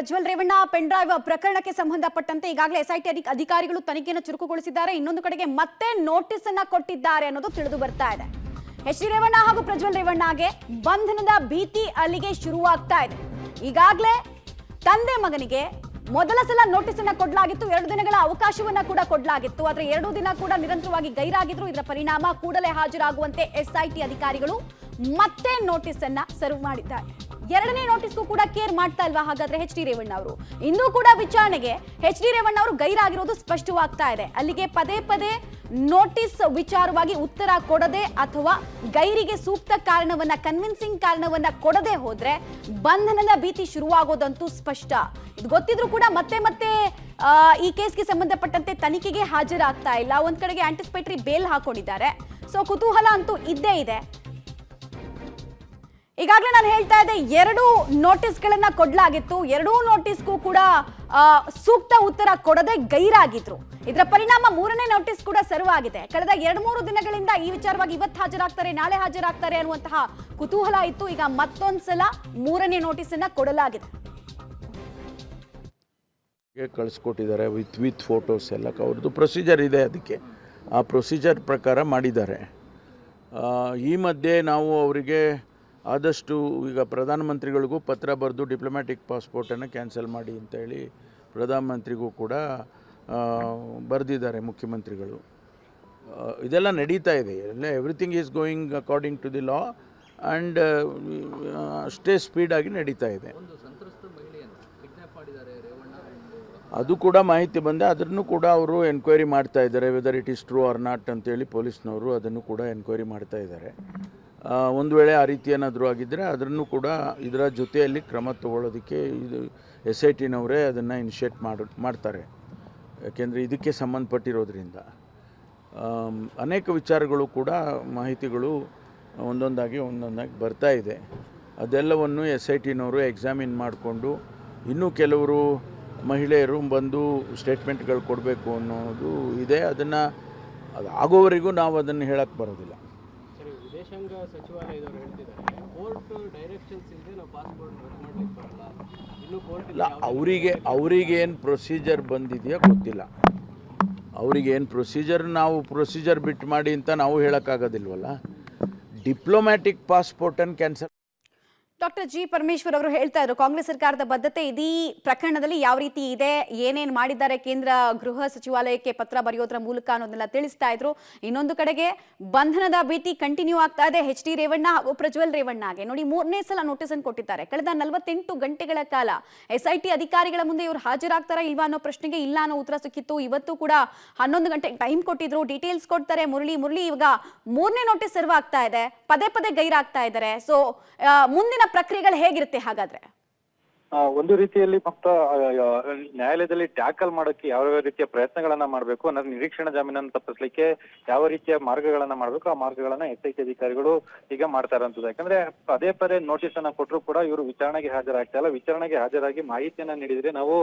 Prajwal Revanna pen drive ಪ್ರಕರಣಕ್ಕೆ ಸಂಬಂಧಪಟ್ಟಂತೆ ಈಗಾಗಲೇ ಎಸ್ಐಟಿ ಅಧಿಕಾರಿಗಳು ತನಿಖೆಯನ್ನು ಚುರುಕುಗೊಳಿಸಿದ್ದಾರೆ. ಇನ್ನೊಂದು ಕಡೆಗೆ ಮತ್ತೆ ನೋಟಿಸ್ ಅನ್ನ ಕೊಟ್ಟಿದ್ದಾರೆ ಅನ್ನೋದು ತಿಳಿದು ಬರ್ತಾ ಇದೆ. ಎಚ್ ಡಿ ರೇವಣ್ಣ ಹಾಗೂ ಪ್ರಜ್ವಲ್ ರೇವಣ್ಣಗೆ ಬಂಧನದ ಭೀತಿ ಅಲ್ಲಿಗೆ ಶುರುವಾಗ್ತಾ ಇದೆ. ಈಗಾಗಲೇ ತಂದೆ ಮಗನಿಗೆ ಮೊದಲ ಸಲ ನೋಟಿಸ್ ಅನ್ನ ಕೊಡಲಾಗಿತ್ತು. 2 ದಿನಗಳ ಅವಕಾಶವನ್ನ ಕೂಡ ಕೊಡಲಾಗಿತ್ತು. ಆದ್ರೆ 2 ದಿನ ಕೂಡ ನಿರಂತರವಾಗಿ ಗೈರಾಗಿದ್ರು. ಇದರ ಪರಿಣಾಮ ಕೂಡಲೇ ಹಾಜರಾಗುವಂತೆ ಎಸ್ಐಟಿ ಅಧಿಕಾರಿಗಳು ಮತ್ತೆ ನೋಟಿಸ್ ಅನ್ನ ಸರ್ವ್ ಮಾಡಿದ್ದಾರೆ. 2ನೇ ನೋಟಿಸ್ಗೂ ಕೂಡ ಕೇರ್ ಮಾಡ್ತಾ ಇಲ್ವಾ ಹಾಗಾದ್ರೆ ಎಚ್ ಡಿ ರೇವಣ್ಣ ಅವರು? ಇಂದು ಕೂಡ ವಿಚಾರಣೆಗೆ ಎಚ್ ಡಿ ರೇವಣ್ಣ ಅವರು ಗೈರಾಗಿರೋದು ಸ್ಪಷ್ಟವಾಗ್ತಾ ಇದೆ. ಅಲ್ಲಿಗೆ ಪದೇ ಪದೇ ನೋಟಿಸ್ ವಿಚಾರವಾಗಿ ಉತ್ತರ ಕೊಡದೆ ಅಥವಾ ಗೈರಿಗೆ ಸೂಕ್ತ ಕಾರಣವನ್ನ ಕನ್ವಿನ್ಸಿಂಗ್ ಕಾರಣವನ್ನ ಕೊಡದೆ ಹೋದ್ರೆ ಬಂಧನದ ಭೀತಿ ಶುರುವಾಗೋದಂತೂ ಸ್ಪಷ್ಟ. ಇದು ಗೊತ್ತಿದ್ರು ಕೂಡ ಮತ್ತೆ ಮತ್ತೆ ಈ ಕೇಸ್ಗೆ ಸಂಬಂಧಪಟ್ಟಂತೆ ತನಿಖೆಗೆ ಹಾಜರಾಗ್ತಾ ಇಲ್ಲ. ಒಂದ್ ಕಡೆಗೆ ಆಂಟಿಸಿಪೇಟರಿ ಬೇಲ್ ಹಾಕೊಂಡಿದ್ದಾರೆ. ಸೊ ಕುತೂಹಲ ಅಂತೂ ಇದ್ದೇ ಇದೆ. ಈಗಾಗಲೇ ನಾನು ಹೇಳ್ತಾ ಇದ್ದೆ 2 ನೋಟಿಸ್ಗಳನ್ನ ಕೊಡಲಾಗಿತ್ತು. 2 ನೋಟಿಸ್ಗೂ ಕೂಡ ಸೂಕ್ತ ಉತ್ತರ ಕೊಡದೆ ಗೈರಾಗಿದ್ರು. ಇದರ ಪರಿಣಾಮ 3ನೇ ನೋಟಿಸ್ ಕೂಡ ಸರ್ವ್ ಆಗಿದೆ. ಕಳೆದ 2-3 ದಿನಗಳಿಂದ ಈ ವಿಚಾರವಾಗಿ ಇವತ್ತು ಹಾಜರಾಗ್ತಾರೆ, ನಾಳೆ ಹಾಜರಾಗ್ತಾರೆ ಅನ್ನುವಂತಹ ಕುತೂಹಲ ಇತ್ತು. ಈಗ ಮತ್ತೊಂದ್ಸಲ 3ನೇ ನೋಟಿಸ್ ಅನ್ನ ಕೊಡಲಾಗಿದೆ. ಕಳಿಸ್ಕೊಟ್ಟಿದ್ದಾರೆ ವಿತ್ ಫೋಟೋಸ್ ಎಲ್ಲ. ಅವ್ರದ್ದು ಪ್ರೊಸೀಜರ್ ಇದೆ, ಅದಕ್ಕೆ ಆ ಪ್ರೊಸೀಜರ್ ಪ್ರಕಾರ ಮಾಡಿದ್ದಾರೆ. ಈ ಮಧ್ಯೆ ನಾವು ಅವರಿಗೆ ಆದಷ್ಟು ಈಗ ಪ್ರಧಾನಮಂತ್ರಿಗಳಿಗೂ ಪತ್ರ ಬರೆದು ಡಿಪ್ಲೊಮ್ಯಾಟಿಕ್ ಪಾಸ್ಪೋರ್ಟನ್ನು ಕ್ಯಾನ್ಸಲ್ ಮಾಡಿ ಅಂತೇಳಿ ಪ್ರಧಾನಮಂತ್ರಿಗೂ ಕೂಡ ಬರೆದಿದ್ದಾರೆ ಮುಖ್ಯಮಂತ್ರಿಗಳು. ಇದೆಲ್ಲ ನಡೀತಾ ಇದೆ. ಎಲ್ಲ everything is going according to the law and ಅಷ್ಟೇ ಸ್ಪೀಡಾಗಿ ನಡೀತಾ ಇದೆ. ಅದು ಕೂಡ ಮಾಹಿತಿ ಬಂದೆ. ಅದನ್ನು ಕೂಡ ಅವರು ಎನ್ಕ್ವೈರಿ ಮಾಡ್ತಾ ಇದ್ದಾರೆ. Whether it is true or not ಅಂತೇಳಿ ಪೊಲೀಸ್ನವರು ಅದನ್ನು ಕೂಡ ಎನ್ಕ್ವೈರಿ ಮಾಡ್ತಾ ಇದ್ದಾರೆ. ಒಂದು ವೇಳೆ ಆ ರೀತಿ ಏನಾದರೂ ಆಗಿದ್ದರೆ ಅದನ್ನು ಕೂಡ ಇದರ ಜೊತೆಯಲ್ಲಿ ಕ್ರಮ ತಗೊಳ್ಳೋದಕ್ಕೆ ಇದು SITನವರೇ ಅದನ್ನು ಇನಿಷಿಯೇಟ್ ಮಾಡ್ತಾರೆ. ಯಾಕೆಂದರೆ ಇದಕ್ಕೆ ಸಂಬಂಧಪಟ್ಟಿರೋದ್ರಿಂದ ಅನೇಕ ವಿಚಾರಗಳು ಕೂಡ ಮಾಹಿತಿಗಳು ಒಂದೊಂದಾಗಿ ಬರ್ತಾ ಇದೆ. ಅದೆಲ್ಲವನ್ನು SITನವರು ಎಕ್ಸಾಮಿನ್ ಮಾಡಿಕೊಂಡು ಇನ್ನೂ ಕೆಲವರು ಮಹಿಳೆಯರು ಬಂದು ಸ್ಟೇಟ್ಮೆಂಟ್ಗಳು ಕೊಡಬೇಕು ಅನ್ನೋದು ಇದೆ. ಅದನ್ನು ಅದು ಆಗೋವರೆಗೂ ನಾವು ಅದನ್ನು ಹೇಳಕ್ಕೆ ಬರೋದಿಲ್ಲ. ವಿದೇಶಾಂಗ ಸಚಿವಾಲಯದವರು ಹೇಳ್ತಿದ್ದಾರೆ ಕೋರ್ಟ್ ಡೈರೆಕ್ಷನ್ಸ್ ಇಲ್ಲದೆ ನಾವು ಪಾಸ್ಪೋರ್ಟ್ ರದ್ದು ಮಾಡಲಿಕ್ಕೆ ಬರಲ್ಲ. ಇನ್ನು ಕೋರ್ಟ್ ಇಲ್ಲ, ಅವರಿಗೇನು ಪ್ರೊಸೀಜರ್ ಬಂದಿದೆಯಾ ಗೊತ್ತಿಲ್ಲ. ಅವರಿಗೇನು ಪ್ರೊಸೀಜರ್, ನಾವು ಪ್ರೊಸೀಜರ್ ಬಿಟ್ಟು ಮಾಡಿ ಅಂತ ನಾವು ಹೇಳೋಕ್ಕಾಗೋದಿಲ್ವಲ್ಲ. ಡಿಪ್ಲೊಮ್ಯಾಟಿಕ್ ಪಾಸ್ಪೋರ್ಟನ್ನು ಕ್ಯಾನ್ಸಲ್. ಡಾಕ್ಟರ್ ಜಿ ಪರಮೇಶ್ವರ್ ಅವರು ಹೇಳ್ತಾ ಇದ್ರು ಕಾಂಗ್ರೆಸ್ ಸರ್ಕಾರದ ಬದ್ಧತೆ ಇದೀ ಪ್ರಕರಣದಲ್ಲಿ ಯಾವ ರೀತಿ ಇದೆ, ಏನೇನು ಮಾಡಿದ್ದಾರೆ ಕೇಂದ್ರ ಗೃಹ ಸಚಿವಾಲಯಕ್ಕೆ ಪತ್ರ ಬರೆಯೋದ್ರ ಮೂಲಕ ಅನ್ನೋದನ್ನೆಲ್ಲ ತಿಳಿಸ್ತಾ ಇದ್ರು. ಇನ್ನೊಂದು ಕಡೆಗೆ ಬಂಧನದ ಭೀತಿ ಕಂಟಿನ್ಯೂ ಆಗ್ತಾ ಇದೆ ಎಚ್ ಡಿ ರೇವಣ್ಣ ಹಾಗೂ ಪ್ರಜ್ವಲ್ ರೇವಣ್ಣಗೆ. ನೋಡಿ 3ನೇ ಸಲ ನೋಟಿಸ್ ಅನ್ನು ಕೊಟ್ಟಿದ್ದಾರೆ. ಕಳೆದ 48 ಗಂಟೆಗಳ ಕಾಲ SIT ಅಧಿಕಾರಿಗಳ ಮುಂದೆ ಇವರು ಹಾಜರಾಗ್ತಾರಾ ಇಲ್ವಾ ಅನ್ನೋ ಪ್ರಶ್ನೆಗೆ ಇಲ್ಲ ಅನ್ನೋ ಉತ್ತರ ಸಿಕ್ಕಿತ್ತು. ಇವತ್ತು ಕೂಡ 11 ಗಂಟೆಗೆ ಟೈಮ್ ಕೊಟ್ಟಿದ್ರು, ಡೀಟೇಲ್ಸ್ ಕೊಡ್ತಾರೆ. ಮುರಳಿ ಇವಾಗ 3ನೇ ನೋಟಿಸ್ ಸರ್ವ್ ಆಗ್ತಾ ಇದೆ. ಪದೇ ಪದೇ ಗೈರಾಗ್ತಾ ಇದ್ದಾರೆ. ಸೊ ಮುಂದಿನ ಪ್ರಕ್ರಿಯೆಗಳು ಹೇಗಿರುತ್ತೆ ಹಾಗಾದ್ರೆ? ಒಂದು ರೀತಿಯಲ್ಲಿ ಮಮತಾ ನ್ಯಾಯಾಲಯದಲ್ಲಿ ಟ್ಯಾಕಲ್ ಮಾಡೋಕ್ಕೆ ಯಾವ ರೀತಿಯ ಪ್ರಯತ್ನಗಳನ್ನ ಮಾಡಬೇಕು ಅನ್ನೋದು, ನಿರೀಕ್ಷಣಾ ಜಾಮೀನನ್ನು ತಪ್ಪಿಸ್ಲಿಕ್ಕೆ ಯಾವ ರೀತಿಯ ಮಾರ್ಗಗಳನ್ನ ಮಾಡಬೇಕು ಆ ಮಾರ್ಗಗಳನ್ನ SIT ಅಧಿಕಾರಿಗಳು ಈಗ ಮಾಡ್ತಾ ಇರೋಂಥದ್ದು. ಯಾಕಂದ್ರೆ ಪದೇ ಪದೇ ನೋಟಿಸ್ ಅನ್ನ ಕೊಟ್ಟರು ಕೂಡ ಇವರು ವಿಚಾರಣೆಗೆ ಹಾಜರಾಗ್ತಾ ಇಲ್ಲ. ವಿಚಾರಣೆಗೆ ಹಾಜರಾಗಿ ಮಾಹಿತಿಯನ್ನ ನೀಡಿದ್ರೆ ನಾವು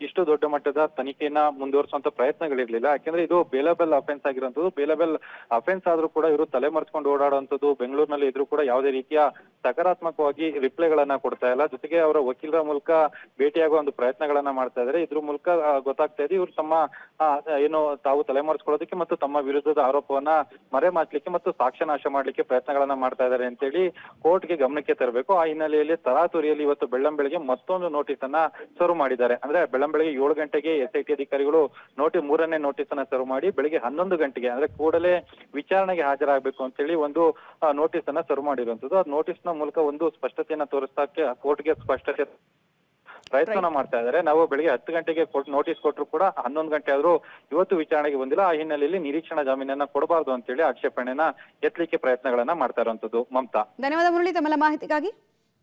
ಇಷ್ಟು ದೊಡ್ಡ ಮಟ್ಟದ ತನಿಖೆಯನ್ನ ಮುಂದುವರಿಸುವಂತ ಪ್ರಯತ್ನಗಳಿರ್ಲಿಲ್ಲ. ಯಾಕಂದ್ರೆ ಇದು ಬೇಲಬಲ್ ಅಫೆನ್ಸ್ ಆಗಿರುವಂತದ್ದು. ಬೇಲಬಲ್ ಅಫೆನ್ಸ್ ಆದ್ರೂ ಕೂಡ ಇವರು ತಲೆಮರೆಸ್ಕೊಂಡು ಓಡಾಡುವಂಥದ್ದು. ಬೆಂಗಳೂರಿನಲ್ಲಿ ಇದ್ರೂ ಕೂಡ ಯಾವುದೇ ರೀತಿಯ ಸಕಾರಾತ್ಮಕವಾಗಿ ರಿಪ್ಲೈಗಳನ್ನ ಕೊಡ್ತಾ ಇಲ್ಲ. ಜೊತೆಗೆ ಅವರ ವಕೀಲರ ಮೂಲಕ ಭೇಟಿಯಾಗುವ ಒಂದು ಪ್ರಯತ್ನಗಳನ್ನ ಮಾಡ್ತಾ ಇದ್ದಾರೆ. ಇದ್ರ ಮೂಲಕ ಗೊತ್ತಾಗ್ತಾ ಇದೆ ಇವರು ತಮ್ಮ ಏನು ತಾವು ತಲೆಮರೆಸ್ಕೊಳ್ಳೋದಕ್ಕೆ ಮತ್ತು ತಮ್ಮ ವಿರುದ್ಧದ ಆರೋಪವನ್ನ ಮರೆಮಾಚಲಿಕ್ಕೆ ಮತ್ತು ಸಾಕ್ಷ್ಯನಾಶ ಮಾಡ್ಲಿಕ್ಕೆ ಪ್ರಯತ್ನಗಳನ್ನ ಮಾಡ್ತಾ ಇದ್ದಾರೆ ಅಂತೇಳಿ ಕೋರ್ಟ್ಗೆ ಗಮನಕ್ಕೆ ತರಬೇಕು. ಆ ಹಿನ್ನೆಲೆಯಲ್ಲಿ ತರಾತುರಿಯಲ್ಲಿ ಇವತ್ತು ಬೆಳ್ಳಂಬೆಳಗ್ಗೆ ಮತ್ತೊಂದು ನೋಟಿಸ್ ಅನ್ನ ಸರ್ವ್ ಮಾಡಿದ್ದಾರೆ. ಅಂದ್ರೆ ಬೆಳ್ಳಂಬೆಳಗ್ಗೆ 7 ಗಂಟೆಗೆ SIT ಅಧಿಕಾರಿಗಳು 3ನೇ ನೋಟಿಸ್ ಅನ್ನ ಸರ್ವ್ ಮಾಡಿ ಬೆಳಿಗ್ಗೆ 11 ಗಂಟೆಗೆ ಅಂದ್ರೆ ಕೂಡಲೇ ವಿಚಾರಣೆಗೆ ಹಾಜರಾಗಬೇಕು ಅಂತೇಳಿ ಒಂದು ನೋಟಿಸ್ ಅನ್ನ ಸರ್ವ್ ಮಾಡಿರುವಂತದ್ದು. ಆ ನೋಟಿಸ್ ನ ಮೂಲಕ ಒಂದು ಸ್ಪಷ್ಟತೆಯನ್ನ ತೋರಿಸಕ್ಕೆ ಕೋರ್ಟ್ಗೆ ಸ್ಪಷ್ಟತೆ ಪ್ರಯತ್ನ ಮಾಡ್ತಾ ಇದ್ದಾರೆ. ನಾವು ಬೆಳಿಗ್ಗೆ 10 ಗಂಟೆಗೆ ನೋಟಿಸ್ ಕೊಟ್ಟರು ಕೂಡ 11 ಗಂಟೆ ಆದ್ರೂ ಇವತ್ತು ವಿಚಾರಣೆಗೆ ಬಂದಿಲ್ಲ. ಆ ಹಿನ್ನೆಲೆಯಲ್ಲಿ ನಿರೀಕ್ಷಣಾ ಜಾಮೀನನ್ನ ಕೊಡಬಾರ್ದು ಅಂತೇಳಿ ಆಕ್ಷೇಪಣೆಯನ್ನ ಎತ್ತಲಿಕ್ಕೆ ಪ್ರಯತ್ನಗಳನ್ನ ಮಾಡ್ತಾ ಇರುವಂತದ್ದು. ಮಮತಾ, ಧನ್ಯವಾದ ಮುರಳಿ ತಮ್ಮ ಮಾಹಿತಿಗಾಗಿ.